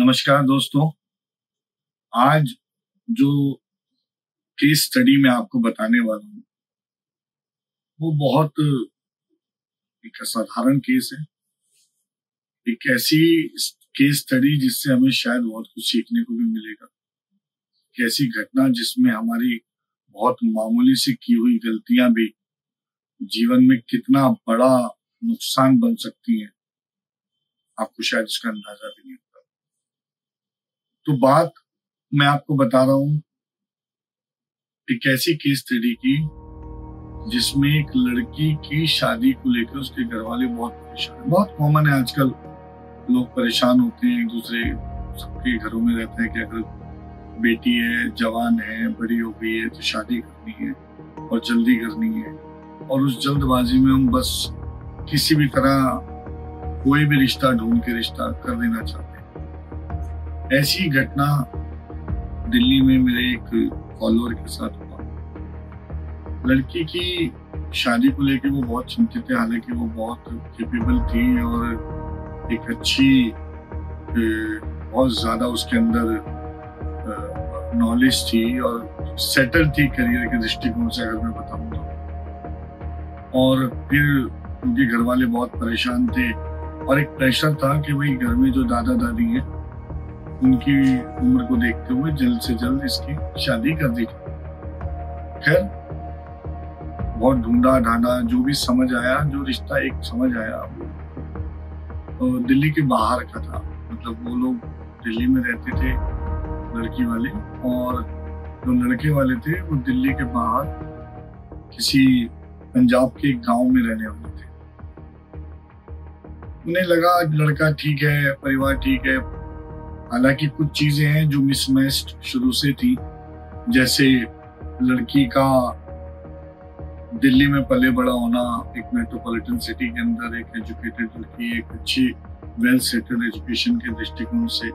नमस्कार दोस्तों। आज जो केस स्टडी मैं आपको बताने वाला हूँ वो बहुत एक असाधारण केस है। एक ऐसी केस स्टडी जिससे हमें शायद बहुत कुछ सीखने को भी मिलेगा। एक ऐसी घटना जिसमें हमारी बहुत मामूली से की हुई गलतियां भी जीवन में कितना बड़ा नुकसान बन सकती हैं, आपको शायद इसका अंदाजा भी नहीं होता। तो बात मैं आपको बता रहा हूँ एक ऐसी केस स्टडी की जिसमें एक लड़की की शादी को लेकर उसके घर वाले बहुत परेशान है। बहुत कॉमन है आजकल, लोग परेशान होते हैं, एक दूसरे सबके घरों में रहते हैं कि अगर बेटी है, जवान है, बड़ी हो गई है तो शादी करनी है और जल्दी करनी है, और उस जल्दबाजी में हम बस किसी भी तरह कोई भी रिश्ता ढूंढ के रिश्ता कर देना चाहते हैं। ऐसी घटना दिल्ली में मेरे एक फॉलोअर के साथ हुआ। लड़की की शादी को लेकर वो बहुत चिंतित है, हालांकि वो बहुत कैपेबल थी और एक अच्छी बहुत ज्यादा उसके अंदर नॉलेज थी और सेटल थी करियर के दृष्टिकोण से, अगर मैं बताऊंगा। और फिर उनके घर वाले बहुत परेशान थे और एक प्रेशर था कि भाई घर में जो दादा दादी हैं उनकी उम्र को देखते हुए जल्द से जल्द इसकी शादी कर दी। खैर बहुत ढूंढा ढांढा, जो भी समझ आया, जो रिश्ता एक समझ आया वो दिल्ली के बाहर का था। मतलब वो लोग दिल्ली में रहते थे लड़की वाले, और जो लड़के वाले थे वो दिल्ली के बाहर किसी पंजाब के एक गांव में रहने वाले थे। उन्हें लगा लड़का ठीक है, परिवार ठीक है। हालांकि कुछ चीजें हैं जो मिसमैच्ड शुरू से थी, जैसे लड़की का दिल्ली में पले बड़ा होना, एक मेट्रोपॉलिटन सिटी के अंदर एक एजुकेटेड लड़की, एक अच्छी वेल सेटल्ड एजुकेशन के दृष्टिकोण से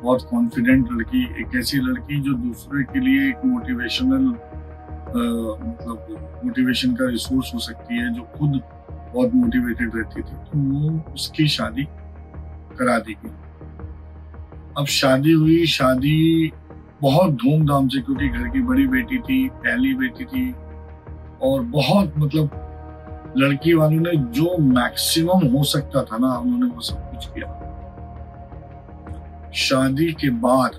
बहुत कॉन्फिडेंट लड़की, एक ऐसी लड़की जो दूसरे के लिए एक मोटिवेशनल मतलब मोटिवेशन का रिसोर्स हो सकती है, जो खुद बहुत मोटिवेटेड रहती थी। तो वो उसकी शादी करा दी गई। अब शादी हुई, शादी बहुत धूमधाम से, क्योंकि घर की बड़ी बेटी थी, पहली बेटी थी, और बहुत मतलब लड़की वालों ने जो मैक्सिमम हो सकता था ना, उन्होंने वो सब कुछ किया। शादी के बाद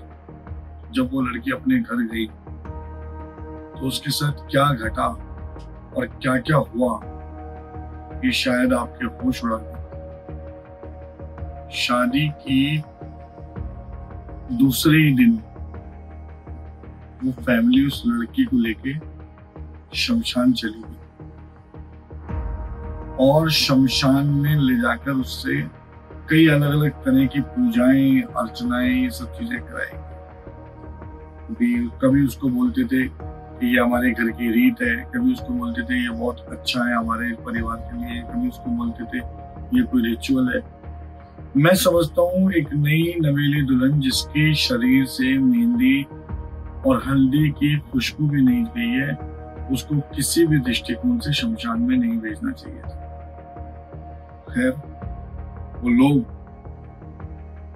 जब वो लड़की अपने घर गई तो उसके साथ क्या घटा और क्या क्या हुआ ये शायद आपके होश उड़ा दे। शादी की दूसरे ही दिन वो फैमिली उस लड़की को लेके शमशान चली गई और शमशान में ले जाकर उससे कई अलग अलग तरह की पूजाएं, अर्चनाएं, ये सब चीजें कराई। कभी उसको बोलते थे कि ये हमारे घर की रीत है, कभी उसको बोलते थे ये बहुत अच्छा है हमारे परिवार के लिए, कभी उसको बोलते थे ये कोई रिचुअल है। मैं समझता हूँ एक नई नवेली दुल्हन जिसके शरीर से मेहंदी और हल्दी की खुशबू भी नहीं गई है, उसको किसी भी दृष्टिकोण से शमशान में नहीं भेजना चाहिए था। खैर वो लोग,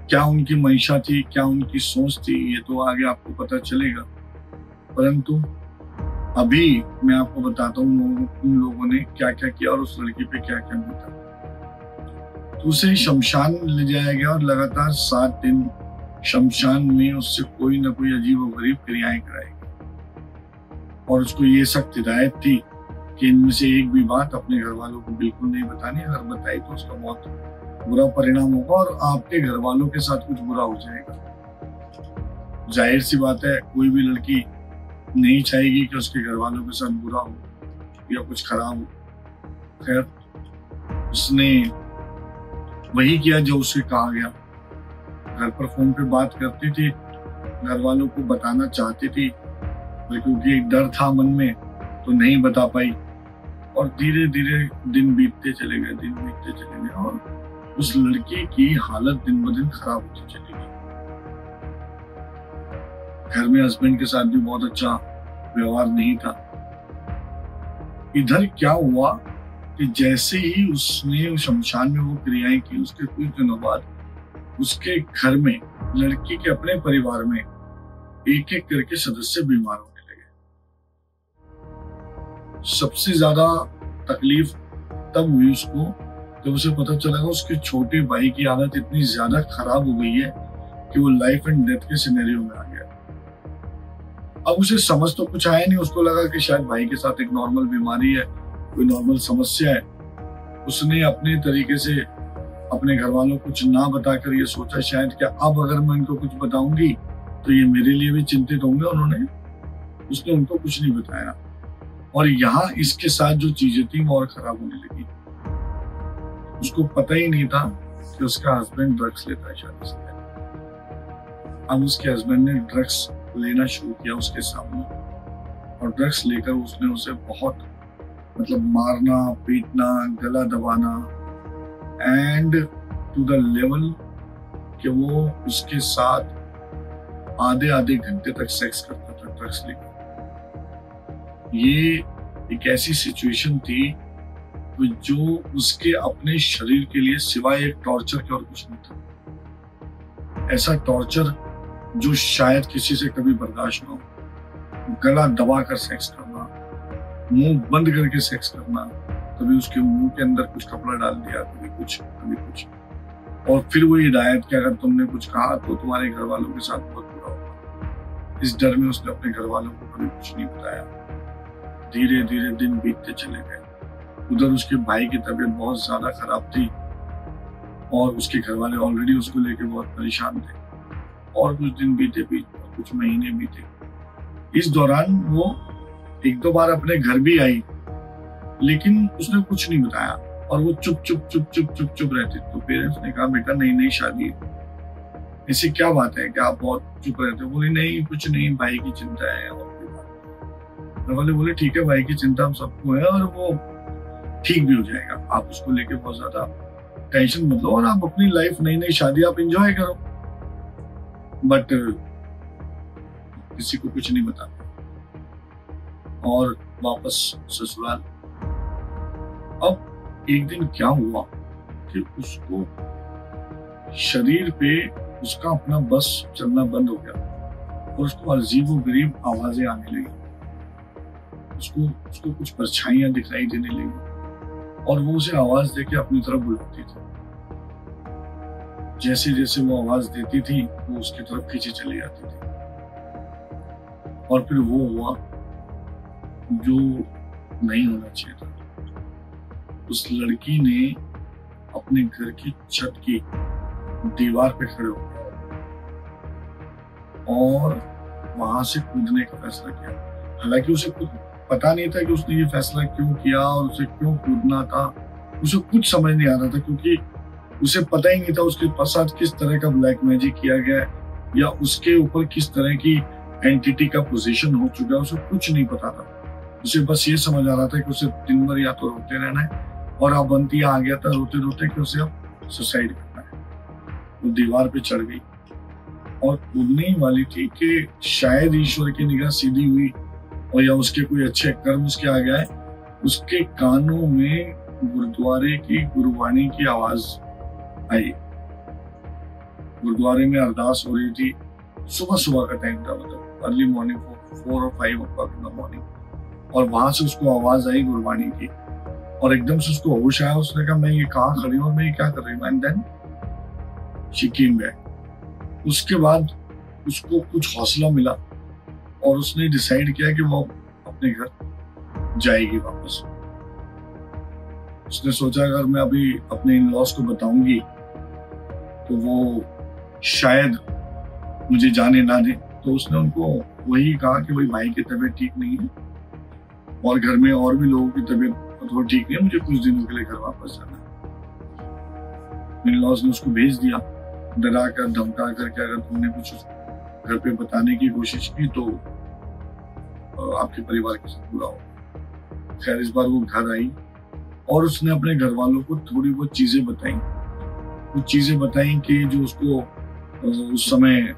क्या उनकी मंशा थी, क्या उनकी सोच थी, ये तो आगे आपको पता चलेगा। परंतु अभी मैं आपको बताता हूँ उन लोगों ने क्या क्या किया और उस लड़की पे क्या क्या बीता। तो उसे शमशान ले जाया गया और लगातार 7 दिन शमशान में उससे कोई ना कोई अजीब और गरीब क्रियाएं कराई गई, और उसको ये सख्त हिदायत थी कि इनमें से एक भी बात अपने घर वालों को बिल्कुल नहीं बतानी। अगर बताई तो उसका बहुत बुरा परिणाम होगा और आपके घर वालों के साथ कुछ बुरा हो जाएगा। जाहिर सी बात है, कोई भी लड़की नहीं चाहेगी कि उसके घर वालों के साथ बुरा हो या कुछ खराब हो। खैर उसने वही किया जो उसे कहा गया। घर पर फोन पे बात करती थी, घर वालों को बताना चाहती थी, क्योंकि एक डर था मन में तो नहीं बता पाई, और धीरे धीरे दिन बीतते चले गए और उस लड़की की हालत दिन ब दिन खराब होती चली गई। घर में हस्बैंड के साथ भी बहुत अच्छा व्यवहार नहीं था। इधर क्या हुआ कि जैसे ही उसने शमशान में वो क्रियाएं की, उसके कुछ दिनों बाद उसके घर में लड़की के अपने परिवार में एक एक करके सदस्य बीमार होने लगे। सबसे ज्यादा तकलीफ तब हुई उसको जब उसे पता चला कि उसके छोटे भाई की हालत इतनी ज्यादा खराब हो गई है कि वो लाइफ एंड डेथ के सिनेरियो में आ गया। अब उसे समझ तो कुछ आया नहीं, उसको लगा कि शायद भाई के साथ एक नॉर्मल बीमारी है, कोई नॉर्मल समस्या है। उसने अपने तरीके से अपने घर वालों को कुछ ना बताकर ये सोचा शायद कि अब अगर मैं इनको कुछ बताऊंगी तो ये मेरे लिए भी चिंतित होंगे। उसने उनको कुछ नहीं बताया और यहाँ इसके साथ जो चीजें थी वो और खराब होने लगी। उसको पता ही नहीं था कि उसका हस्बैंड ड्रग्स लेता है शादी से पहले। अब उसके हस्बैंड ने ड्रग्स लेना शुरू किया उसके सामने और ड्रग्स लेकर उसने उसे बहुत मारना, पीटना, गला दबाना एंड टू द लेवल कि वो उसके साथ आधे आधे घंटे तक सेक्स करता था ड्रग्स लेकर। ये एक ऐसी सिचुएशन थी जो उसके अपने शरीर के लिए सिवाय एक टॉर्चर के और कुछ नहीं था। ऐसा टॉर्चर जो शायद किसी से कभी बर्दाश्त न हो। गला दबाकर सेक्स करना, मुंह बंद करके सेक्स करना, कभी उसके मुंह के अंदर कुछ कपड़ा डाल दिया, कभी कुछ कभी कुछ, और फिर वो हिदायत कि अगर तुमने कुछ कहा तो तुम्हारे घर वालों के साथ बहुत बुरा होगा। इस डर में उसने अपने घर वालों को कभी कुछ नहीं बताया। धीरे धीरे दिन बीतते चले गए। उधर उसके भाई की तबीयत बहुत ज्यादा खराब थी और उसके घर वाले ऑलरेडी उसको लेके बहुत परेशान थे। और कुछ दिन बीते, कुछ महीने बीते। इस दौरान वो एक दो बार अपने घर भी आई लेकिन उसने कुछ नहीं बताया और वो चुप रहती। तो पेरेंट्स ने कहा बेटा नई नई शादी है, ऐसी क्या बात है कि आप बहुत चुप रहते हो? बोली नहीं कुछ नहीं, भाई की चिंता है। और कोई बात नहीं। वाले बोले ठीक है, भाई की चिंता हम सबको है और वो ठीक भी हो जाएगा, आप उसको लेके बहुत ज्यादा टेंशन मत लो और आप अपनी लाइफ नई नई शादी आप एंजॉय करो। बट किसी को कुछ नहीं बताते और वापस ससुराल। अब एक दिन क्या हुआ कि उसको शरीर पे उसका अपना बस चलना बंद हो गया और उसको अजीबोगरीब आवाजें आने लगी। उसको कुछ परछाइयां दिखाई देने लगी और वो उसे आवाज देके अपनी तरफ बुलाती थी। जैसे जैसे वो आवाज देती थी वो उसकी तरफ खींची चली जाती थी। और फिर वो हुआ जो नहीं होना चाहिए था। उस लड़की ने अपने घर की छत की दीवार पे खड़े हो गए और वहां से कूदने का फैसला किया। हालांकि उसे कुछ पता नहीं था कि उसने ये फैसला क्यों किया और उसे क्यों कूदना था। उसे कुछ समझ नहीं आ रहा था क्योंकि उसे पता ही नहीं था उसके साथ किस तरह का ब्लैक मैजिक किया गया है या उसके ऊपर किस तरह की एंटिटी का पोजीशन हो चुका है। उसे कुछ नहीं पता था। उसे बस ये समझ आ रहा था कि उसे दिन भर या तो रोते रहना है और अब बंती आ गया था रोते रोते कि उसे अब सुसाइड करना है। वो दीवार पे चढ़ गई और कूदने ही वाली थी कि शायद ईश्वर की निगाह सीधी हुई और या उसके कोई अच्छे कर्म उसके आ गए। उसके कानों में गुरुद्वारे की गुरुवाणी की आवाज आई। गुरुद्वारे में अरदास हो रही थी। सुबह का टाइम था, अर्ली मॉर्निंग 4 और 5 o'clock इन द मॉर्निंग। और वहां से उसको आवाज आई गुरुवाणी की और एकदम से उसको होश आया। उसने कहा मैं ये कहाँ खड़ी हूँ और मैं ये क्या कर रही हूँ। And then she came back. उसके बाद उसको कुछ हौसला मिला और उसने डिसाइड किया कि वो अपने घर जाएगी वापस। उसने सोचा अगर मैं अभी अपने इन लॉस को बताऊंगी तो वो शायद मुझे जाने ना दे। तो उसने उनको वही कहा कि भाई भाई की तबीयत ठीक नहीं है और घर में और भी लोगों की तबीयत थोड़ी ठीक नहीं है, मुझे कुछ दिनों के लिए घर वापस जाना है। इन लॉस ने उसको भेज दिया डरा कर धमका कर कि अगर तुमने कुछ घर पे बताने की कोशिश की तो आपके परिवार के साथ बुरा होगा। खैर इस बार वो घर आई और उसने अपने घर वालों को थोड़ी बहुत चीजें बताई। कुछ चीजें बताई कि जो उसको उस समय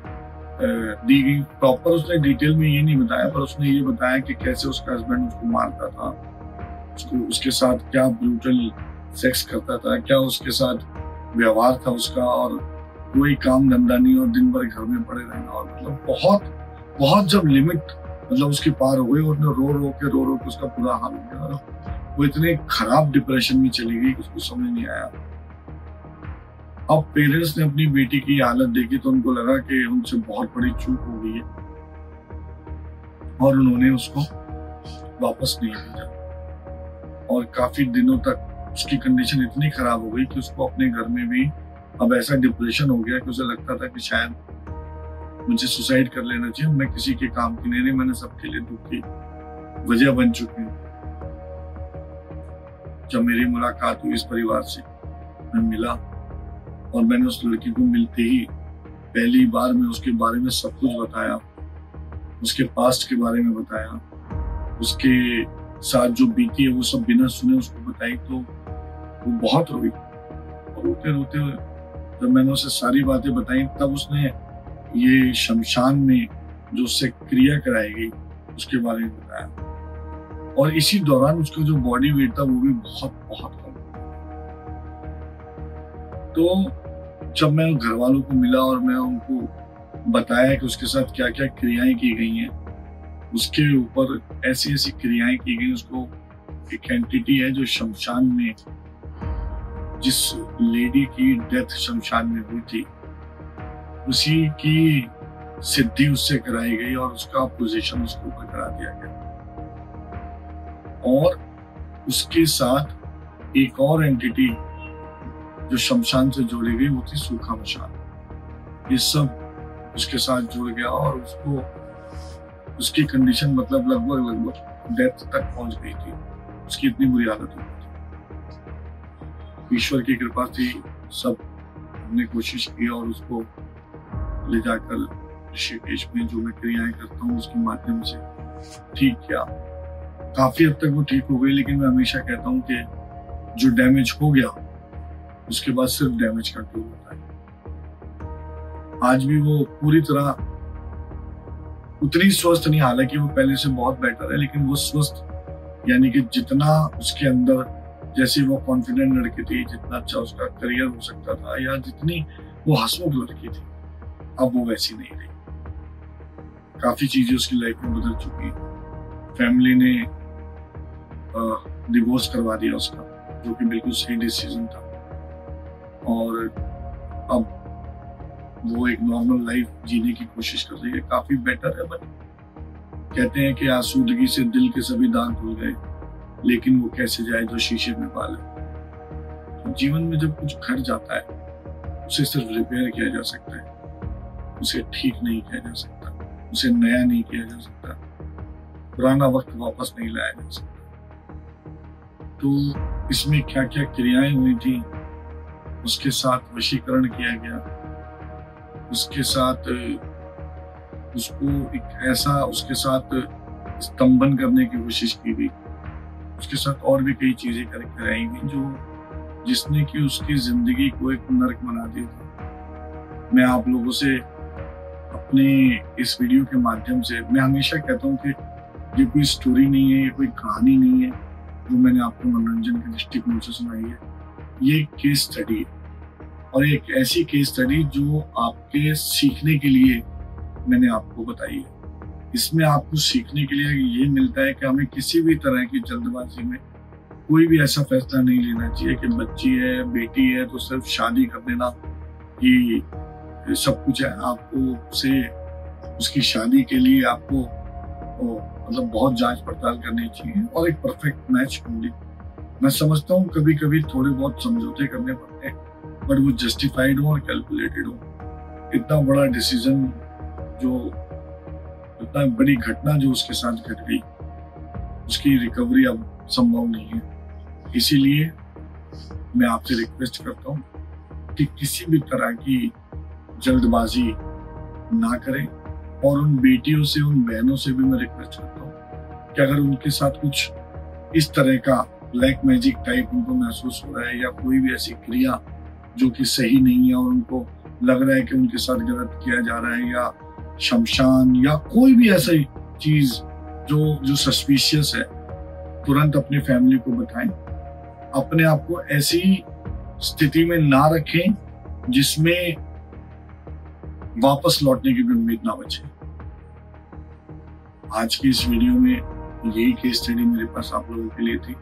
दी गई। प्रॉपर उसने डिटेल में ये नहीं बताया पर उसने ये बताया कि कैसे उसका हस्बैंड उसको मारता था, उसके साथ क्या ब्रूटल सेक्स करता था, क्या उसके साथ व्यवहार था उसका और कोई काम धंधा नहीं और दिन भर घर में पड़े रहना, और मतलब बहुत बहुत जब लिमिट मतलब उसकी पार हो गई और रो के उसका बुरा हाल हो गया और वो इतने खराब डिप्रेशन में चली गई कि उसको समझ नहीं आया। अब पेरेंट्स ने अपनी बेटी की हालत देखी तो उनको लगा कि उनसे बहुत बड़ी चूक हो गई है और उन्होंने उसको वापस नहीं भेजा। और काफी दिनों तक उसकी कंडीशन इतनी खराब हो गई कि उसको अपने घर में भी अब ऐसा डिप्रेशन हो गया कि उसे लगता था कि शायद मुझे सुसाइड कर लेना चाहिए, मैं किसी के काम की नहीं, मैंने सबके लिए दुख की वजह बन चुकी हूँ। जब मेरी मुलाकात हुई इस परिवार से, मैं मिला और मैंने उस लड़की को मिलते ही पहली बार में उसके बारे में सब कुछ बताया, उसके पास्ट के बारे में बताया, उसके साथ जो बीती है वो सब बिना सुने उसको बताई, तो वो बहुत रोई। और रोते रोते जब मैंने उसे सारी बातें बताई तब उसने ये शमशान में जो उससे क्रिया कराई गई उसके बारे में बताया। और इसी दौरान उसका जो बॉडी वेट था वो भी बहुत बहुत कम। तो जब मैं घर वालों को मिला और मैं उनको बताया कि उसके साथ क्या क्या क्रियाएं की गई हैं, उसके ऊपर ऐसी ऐसी क्रियाएं की गई, उसको एक एंटिटी है जो शमशान में, जिस लेडी की डेथ शमशान में हुई थी, उसी की सिद्धि उससे कराई गई और उसका पोजीशन उसके ऊपर करा दिया गया। और उसके साथ एक और एंटिटी जो शमशान से जोड़ी गई वो थी सूखा मशान। ये सब उसके साथ जुड़ गया और उसको उसकी कंडीशन मतलब लगभग डेथ तक पहुंच गई थी, उसकी इतनी बुरी हालत हो गई थी। ईश्वर की कृपा थी, सब हमने कोशिश की और उसको ले जाकर ऋषिकेश में जो मैं क्रियाएं करता हूँ उसके माध्यम से ठीक किया। काफी हद तक वो ठीक हो गई, लेकिन मैं हमेशा कहता हूँ कि जो डैमेज हो गया उसके बाद सिर्फ डैमेज का क्योर होता है। आज भी वो पूरी तरह उतनी स्वस्थ नहीं, हालांकि वो पहले से बहुत बेटर है, लेकिन वो स्वस्थ यानी कि जितना उसके अंदर, जैसे वो कॉन्फिडेंट लड़की थी, जितना अच्छा उसका करियर हो सकता था या जितनी वो हंसमुख लड़की थी, अब वो वैसी नहीं रही। काफी चीजें उसकी लाइफ में बदल चुकी। फैमिली ने डिवोर्स करवा दिया उसका, जो कि बिल्कुल सही डिसीजन था, और अब वो एक नॉर्मल लाइफ जीने की कोशिश कर रही है, काफी बेटर है। बट कहते हैं कि आसूदगी से दिल के सभी दांत खुल गए, लेकिन वो कैसे जाए जो शीशे में पाले। तो जीवन में जब कुछ घट जाता है उसे सिर्फ रिपेयर किया जा सकता है, उसे ठीक नहीं किया जा सकता, उसे नया नहीं किया जा सकता, पुराना वक्त वापस नहीं लाया जा सकता। तो इसमें क्या क्या क्रियाएं हुई थी, उसके साथ वशीकरण किया गया, उसके साथ उसको एक ऐसा उसके साथ स्तंभन करने की कोशिश की गई, उसके साथ और भी कई चीजें कराई गई जो जिसने कि उसकी जिंदगी को एक नर्क बना दिया था। मैं आप लोगों से अपने इस वीडियो के माध्यम से मैं हमेशा कहता हूँ कि ये कोई स्टोरी नहीं है, ये कोई कहानी नहीं है जो मैंने आपको मनोरंजन के दृष्टिकोण से सुनाई है। ये केस स्टडी है, और एक ऐसी केस स्टडी जो आपके सीखने के लिए मैंने आपको बताई है। इसमें आपको सीखने के लिए ये मिलता है कि हमें किसी भी तरह की जल्दबाजी में कोई भी ऐसा फैसला नहीं लेना चाहिए कि बच्ची है, बेटी है तो सिर्फ शादी कर देना कि सब कुछ है। आपको उसे उसकी शादी के लिए आपको मतलब बहुत जांच पड़ताल करनी चाहिए और एक परफेक्ट मैच ढूंढी। मैं समझता हूँ कभी कभी थोड़े बहुत समझौते करने पड़ते हैं, बट वो जस्टिफाइड हो और कैलकुलेटेड हो। इतना बड़ा डिसीजन, जो इतना बड़ी घटना जो उसके साथ घट गई, उसकी रिकवरी अब संभव नहीं है। इसीलिए मैं आपसे रिक्वेस्ट करता हूँ कि किसी भी तरह की जल्दबाजी ना करें, और उन बेटियों से, उन बहनों से भी मैं रिक्वेस्ट करता हूँ कि अगर उनके साथ कुछ इस तरह का ब्लैक मैजिक टाइप उनको महसूस हो रहा है या कोई भी ऐसी क्रिया जो कि सही नहीं है और उनको लग रहा है कि उनके साथ गलत किया जा रहा है, या शमशान या कोई भी ऐसी चीज जो सस्पिशियस है, तुरंत अपनी फैमिली को बताएं। अपने आप को ऐसी स्थिति में ना रखें जिसमें वापस लौटने की भी उम्मीद ना बचे। आज की इस वीडियो में यही केस स्टडी मेरे पास आप लोगों के लिए थी।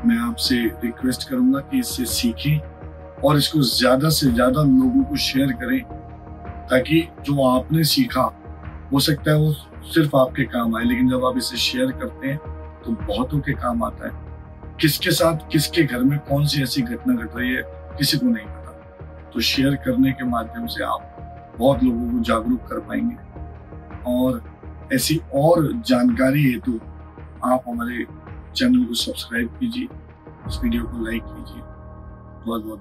मैं आपसे रिक्वेस्ट करूंगा कि इससे सीखें और इसको ज्यादा से ज्यादा लोगों को शेयर करें, ताकि जो आपने सीखा हो सकता है वो सिर्फ आपके काम आए, लेकिन जब आप इसे शेयर करते हैं तो बहुतों के काम आता है। किसके साथ किसके घर में कौन सी ऐसी घटना घट रही है किसी को नहीं पता। तो शेयर करने के माध्यम से आप बहुत लोगों को जागरूक कर पाएंगे, और ऐसी और जानकारी हेतु आप हमारे चैनल को सब्सक्राइब कीजिए, इस वीडियो को लाइक कीजिए। बहुत बहुत